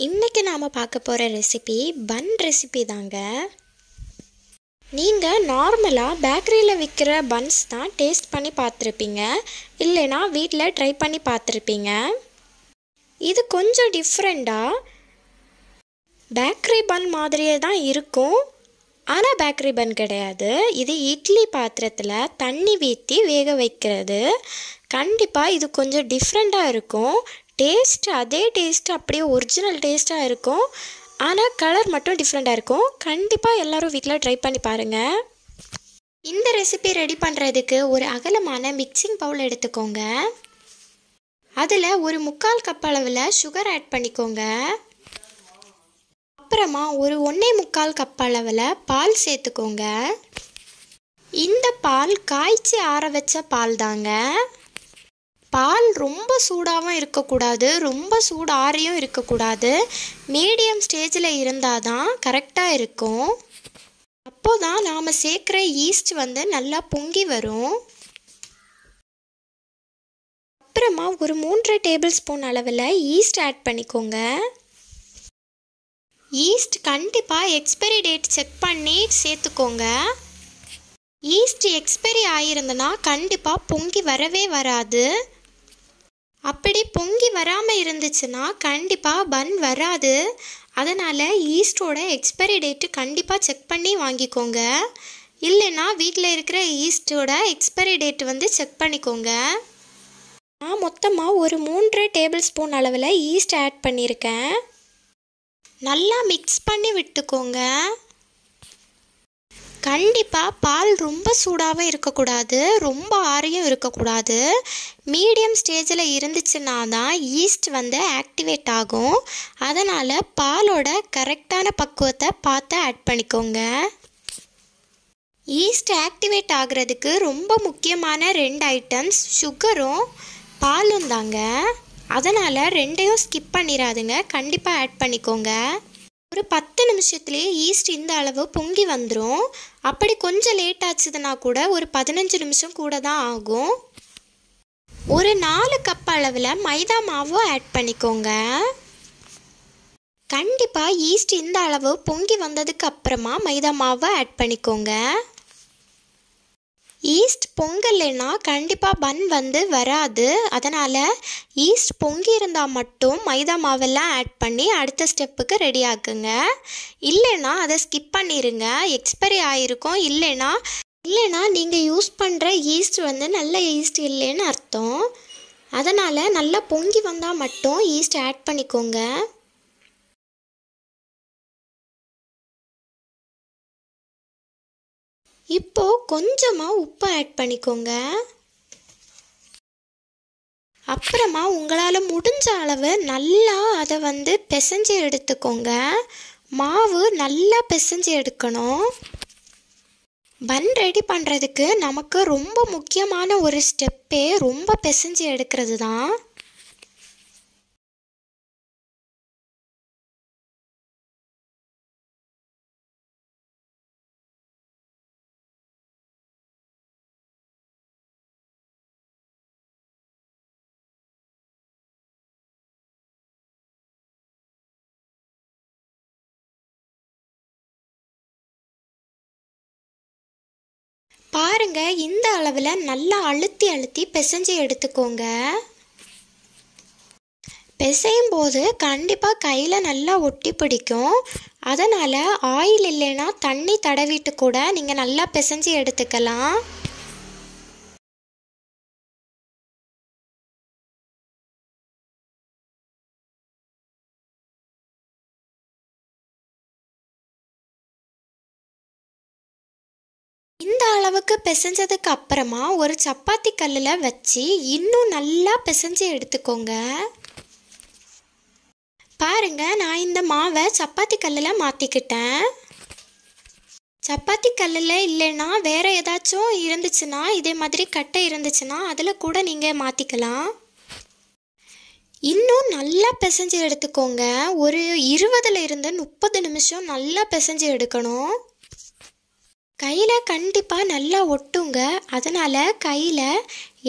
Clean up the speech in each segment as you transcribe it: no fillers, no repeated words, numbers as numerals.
இன்னைக்கு நாம பார்க்க போற ரெசிபி பன் ரெசிபி தாங்க. நீங்க நார்மலா பேக்கரியில விற்கிற பன்ஸ் தான் டேஸ்ட் பண்ணி பார்த்துருப்பீங்க, இல்லைனா வீட்டில் ட்ரை பண்ணி பார்த்துருப்பீங்க. இது கொஞ்சம் டிஃப்ரெண்டா பேக்கரி பன் மாதிரியே தான் இருக்கும், ஆனால் பேக்கரி பன் கிடையாது. இது இட்லி பாத்திரத்தில் தண்ணி ஊற்றி வேக வைக்கிறது. கண்டிப்பாக இது கொஞ்சம் டிஃப்ரெண்ட்டாக இருக்கும். டேஸ்ட் அதே டேஸ்ட் அப்படியே ஒரிஜினல் டேஸ்ட்டாக இருக்கும், ஆனால் கலர் மட்டும் டிஃப்ரெண்ட்டாக இருக்கும். கண்டிப்பாக எல்லோரும் வீட்டில் ட்ரை பண்ணி பாருங்கள். இந்த ரெசிபி ரெடி பண்ணுறதுக்கு ஒரு அகலமான மிக்சிங் பவுல் எடுத்துக்கோங்க. அதில் ஒரு 3/4 கப் அளவில் சுகர் ஆட் பண்ணிக்கோங்க. அப்புறமா ஒரு 1.25 கப் அளவில் பால் சேர்த்துக்கோங்க. இந்த பால் காய்ச்சி ஆற வச்ச பால் தாங்க. பால் ரொம்ப சூடாகவும் இருக்கக்கூடாது, ரொம்ப சூடு ஆறியும் இருக்கக்கூடாது. மீடியம் ஸ்டேஜில் இருந்தால் தான் கரெக்டாக இருக்கும். அப்போ தான் நாம் சேர்க்குற ஈஸ்ட் நல்லா பொங்கி வரும். அப்புறமா ஒரு 3 டேபிள் ஸ்பூன் அளவில் ஈஸ்ட் ஆட் பண்ணிக்கோங்க. ஈஸ்ட் கண்டிப்பாக எக்ஸ்பைரி டேட் செக் பண்ணி சேர்த்துக்கோங்க. ஈஸ்ட் எக்ஸ்பைரி ஆகியிருந்தனா கண்டிப்பாக பொங்கி வரவே வராது. அப்படி பொங்கி வராமல் இருந்துச்சுன்னா கண்டிப்பாக பன் வராது. அதனால் ஈஸ்டோட எக்ஸ்பைரி டேட்டு கண்டிப்பாக செக் பண்ணி வாங்கிக்கோங்க. இல்லைன்னா வீட்டில் இருக்கிற ஈஸ்டோட எக்ஸ்பைரி டேட்டு செக் பண்ணிக்கோங்க. நான் மொத்தமாக ஒரு 3 டேபிள் ஸ்பூன் அளவில் ஈஸ்ட் ஆட் பண்ணியிருக்கேன். நல்லா மிக்ஸ் பண்ணி விட்டுக்கோங்க. கண்டிப்பாக பால் ரொம்ப சூடாகவும் இருக்கக்கூடாது, ரொம்ப ஆறியும் இருக்கக்கூடாது. மீடியம் ஸ்டேஜில் இருந்துச்சுன்னா தான் ஈஸ்ட் ஆக்டிவேட் ஆகும். அதனால் பாலோட கரெக்டான பக்குவத்தை பார்த்து ஆட் பண்ணிக்கோங்க. ஈஸ்ட் ஆக்டிவேட் ஆகிறதுக்கு ரொம்ப முக்கியமான 2 ஐட்டம்ஸ் சுகரும் பாலும் தாங்க. அதனால் 2ஐயும் ஸ்கிப் பண்ணிடாதுங்க, கண்டிப்பாக ஆட் பண்ணிக்கோங்க. ஒரு 10 நிமிஷத்துலேயே ஈஸ்ட் இந்த அளவு பொங்கி வந்துடும். அப்படி கொஞ்சம் லேட் ஆச்சுதுன்னா கூட ஒரு 15 நிமிஷம் கூட தான் ஆகும். ஒரு 4 கப் அளவில் மைதா மாவு ஆட் பண்ணிக்கோங்க. கண்டிப்பாக ஈஸ்ட் இந்த அளவு பொங்கி வந்ததுக்கு அப்புறமா மைதா மாவை ஆட் பண்ணிக்கோங்க. ஈஸ்ட் பொங்கலைன்னா கண்டிப்பாக பன் வராது. அதனால் ஈஸ்ட் பொங்கி இருந்தால் மட்டும் மைதா மாவெல்லாம் ஆட் பண்ணி அடுத்த ஸ்டெப்புக்கு ரெடி ஆக்குங்க. இல்லைன்னா அதை ஸ்கிப் பண்ணிடுங்க, எக்ஸ்பைரி ஆகிருக்கும். இல்லைன்னா நீங்கள் யூஸ் பண்ணுற ஈஸ்ட் நல்ல ஈஸ்ட் இல்லைன்னு அர்த்தம். அதனால் நல்லா பொங்கி வந்தால் மட்டும் ஈஸ்ட் ஆட் பண்ணிக்கோங்க. இப்போது கொஞ்சமாக உப்பு ஆட் பண்ணிக்கோங்க. அப்புறமா உங்களால் முடிஞ்ச அளவு நல்லா அதை பிசைஞ்சு எடுத்துக்கோங்க. மாவு நல்லா பிசைஞ்சு எடுக்கணும். பன் ரெடி பண்ணுறதுக்கு நமக்கு ரொம்ப முக்கியமான ஒரு ஸ்டெப்பே ரொம்ப பிசைஞ்சு எடுக்கிறது தான். பாருங்க, இந்த அளவில் நல்லா அழுத்தி பிசைஞ்சு எடுத்துக்கோங்க. பிசையும் போது கண்டிப்பாக கையில் நல்லா ஒட்டி பிடிக்கும். அதனால் ஆயில் இல்லைன்னா தண்ணி தடவிட்டு கூட நீங்கள் நல்லா பிசைஞ்சு எடுத்துக்கலாம். இந்த அளவுக்கு பிசைஞ்சதுக்கு அப்புறமா ஒரு சப்பாத்தி கல்லில் வச்சு இன்னும் நல்லா பிசைஞ்சு எடுத்துக்கோங்க. பாருங்க, நான் இந்த மாவை சப்பாத்தி கல்லில் மாற்றிக்கிட்டேன். சப்பாத்தி கல்லில் இல்லைன்னா வேறு ஏதாச்சும் இருந்துச்சுன்னா, இதே மாதிரி கட்டை இருந்துச்சுன்னா அதில் கூட நீங்கள் மாற்றிக்கலாம். இன்னும் நல்லா பிசைஞ்சு எடுத்துக்கோங்க. ஒரு 20 to 30 நிமிஷம் நல்லா பிசைஞ்சு எடுக்கணும். கையில் கண்டிப்பாக நல்லா ஒட்டுங்க. அதனால் கையில்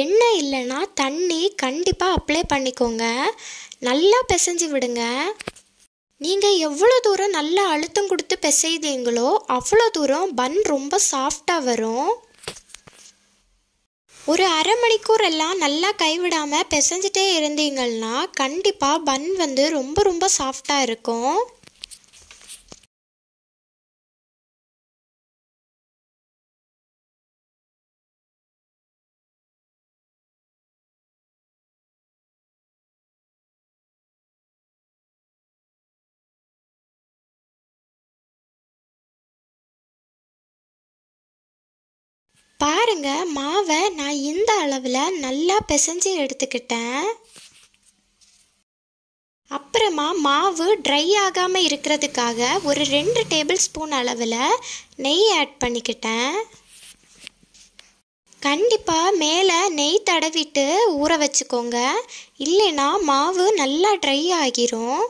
எண்ணெய் இல்லைன்னா தண்ணி கண்டிப்பாக அப்ளை பண்ணிக்கோங்க. நல்லா பிசைஞ்சு விடுங்க. நீங்கள் எவ்வளோ தூரம் நல்லா அழுத்தம் கொடுத்து பிசைதீங்களோ அவ்வளோ தூரம் பன் ரொம்ப சாஃப்டாக வரும். ஒரு அரை மணிக்கூர் எல்லாம் நல்லா கைவிடாமல் பிசைஞ்சிட்டே இருந்தீங்கன்னா கண்டிப்பாக பன் ரொம்ப ரொம்ப சாஃப்டாக இருக்கும். பாருங்க, மாவை நான் இந்த அளவில் நல்லா பிசைஞ்சு எடுத்துக்கிட்டேன். அப்புறமா மாவு ட்ரை ஆகாமல் இருக்கிறதுக்காக ஒரு 2 டேபிள் ஸ்பூன் அளவில் நெய் ஆட் பண்ணிக்கிட்டேன். கண்டிப்பாக மேலே நெய் தடவிட்டு ஊற வச்சுக்கோங்க, இல்லைன்னா மாவு நல்லா ட்ரை ஆகிரும்.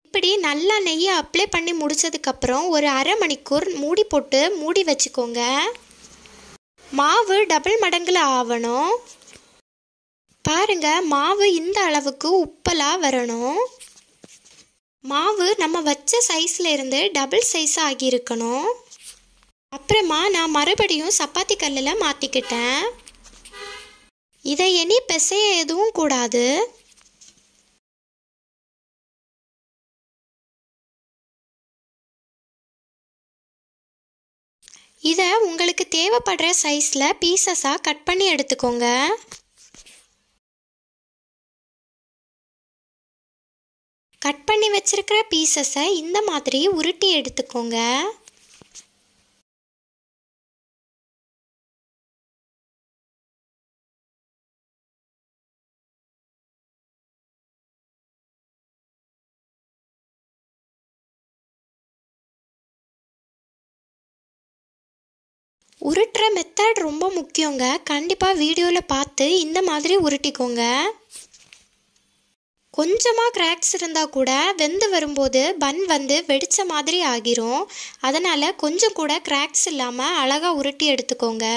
இப்படி நல்லா நெய்யை அப்ளை பண்ணி முடித்ததுக்கப்புறம் ஒரு அரை மணிக்கூர் மூடி போட்டு மூடி வச்சுக்கோங்க. மாவு டபுள் மடங்கில் ஆகணும். பாருங்க, மாவு இந்த அளவுக்கு உப்பலாக வரணும். மாவு நம்ம வச்ச சைஸில் இருந்து டபுள் சைஸ் ஆகியிருக்கணும். அப்புறமா நான் மறுபடியும் சப்பாத்தி கல்லில் மாற்றிக்கிட்டேன். இதை இனி பிசைய எதுவும் கூடாது. இதை உங்களுக்கு தேவைப்படுற சைஸில் பீசஸாக கட் பண்ணி எடுத்துக்கோங்க. கட் பண்ணி வச்சிருக்கிற பீசஸை இந்த மாதிரி உருட்டி எடுத்துக்கோங்க. உருட்டுற மெத்தட் ரொம்ப முக்கியங்க. கண்டிப்பாக வீடியோவில் பார்த்து இந்த மாதிரி உருட்டிக்கோங்க. கொஞ்சமாக கிராக்ஸ் இருந்தால் கூட வெந்து வரும்போது பன் வெடித்த மாதிரி ஆகிரும். அதனால் கொஞ்சம் கூட கிராக்ஸ் இல்லாமல் அழகாக உருட்டி எடுத்துக்கோங்க.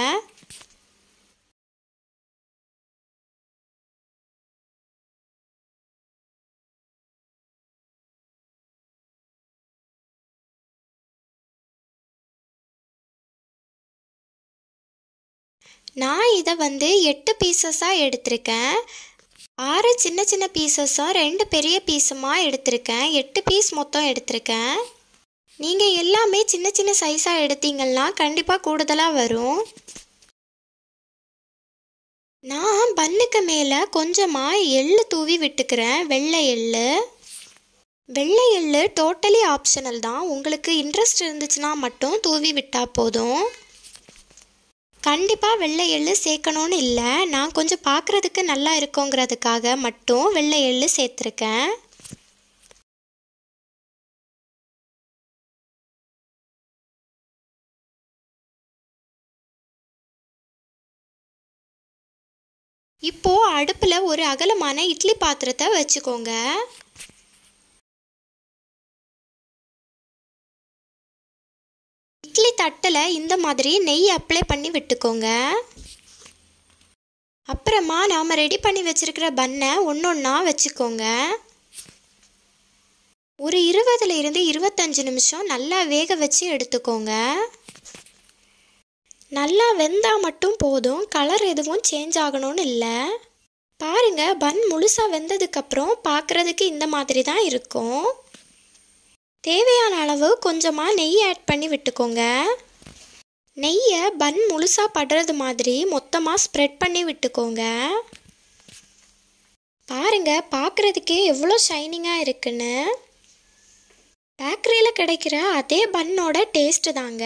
நான் இதை 8 பீசஸாக எடுத்திருக்கேன். 6 சின்ன சின்ன பீசஸும் 2 பெரிய பீஸுமாக எடுத்திருக்கேன். 8 பீஸ் மொத்தம் எடுத்திருக்கேன். நீங்கள் எல்லாமே சின்ன சின்ன சைஸாக எடுத்தீங்கன்னா கண்டிப்பாக கூடுதலாக வரும். நான் பன்னுக்கு மேலே கொஞ்சமாக எள்ளு தூவி விட்டுக்கிறேன். வெள்ளை எள்ளு. வெள்ளை எள்ளு டோட்டலி ஆப்ஷனல் தான். உங்களுக்கு இன்ட்ரெஸ்ட் இருந்துச்சுன்னா மட்டும் தூவி விட்டால் போதும். கண்டிப்பாக வெள்ளை எள்ளு சேர்க்கணும்னு இல்லை, நான் கொஞ்சம் பார்க்குறதுக்கு நல்லா இருக்குங்கிறதுக்காக மட்டும் வெள்ளை எள்ளு சேர்த்துருக்கேன். இப்போது அடுப்பில் ஒரு அகலமான இட்லி பாத்திரத்தை வச்சுக்கோங்க. இட்லி தட்டில் இந்த மாதிரி நெய் அப்ளை பண்ணி விட்டுக்கோங்க. அப்புறமா நாம் ரெடி பண்ணி வச்சுருக்கிற பன்னை ஒன்றா வச்சுக்கோங்க. ஒரு 20 to 25 நிமிஷம் நல்லா வேக வச்சு எடுத்துக்கோங்க. நல்லா வெந்தால் மட்டும் போதும், கலர் எதுவும் சேஞ்ச் ஆகணும்னு இல்லை. பாருங்கள், பன் முழுசாக வெந்ததுக்கப்புறம் பார்க்குறதுக்கு இந்த மாதிரி தான் இருக்கும். தேவையான அளவு கொஞ்சமாக நெய் ஆட் பண்ணி விட்டுக்கோங்க. நெய்யை பன் முழுசாக படுறது மாதிரி மொத்தமாக ஸ்ப்ரெட் பண்ணி விட்டுக்கோங்க. பாருங்கள், பார்க்குறதுக்கே எவ்வளோ ஷைனிங்காக இருக்குன்னு. பேக்கரியில் கிடைக்கிற அதே பன்னோட டேஸ்ட்டு தாங்க,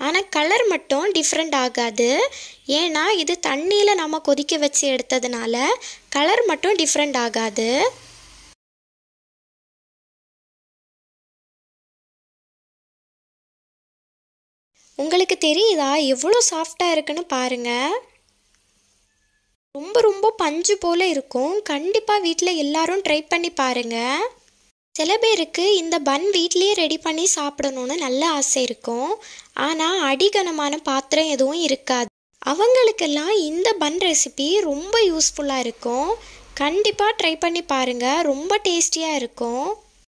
ஆனால் கலர் மட்டும் டிஃப்ரெண்ட் ஆகாது. ஏன்னா இது தண்ணியில் நம்ம கொதிக்க வச்சு எடுத்ததுனால கலர் மட்டும் டிஃப்ரெண்ட் ஆகாது. உங்களுக்கு தெரியுதா எவ்வளோ சாஃப்டாக இருக்குன்னு பாருங்கள். ரொம்ப ரொம்ப பஞ்சு போல் இருக்கும். கண்டிப்பாக வீட்டில் எல்லாரும் ட்ரை பண்ணி பாருங்கள். சில பேருக்கு இந்த பன் வீட்லேயே ரெடி பண்ணி சாப்பிடணுன்னு நல்ல ஆசை இருக்கும், ஆனால் அடிகனமான பாத்திரம் எதுவும் இருக்காது. அவங்களுக்கெல்லாம் இந்த பன் ரெசிபி ரொம்ப யூஸ்ஃபுல்லாக இருக்கும். கண்டிப்பாக ட்ரை பண்ணி பாருங்கள், ரொம்ப டேஸ்டியாக இருக்கும்.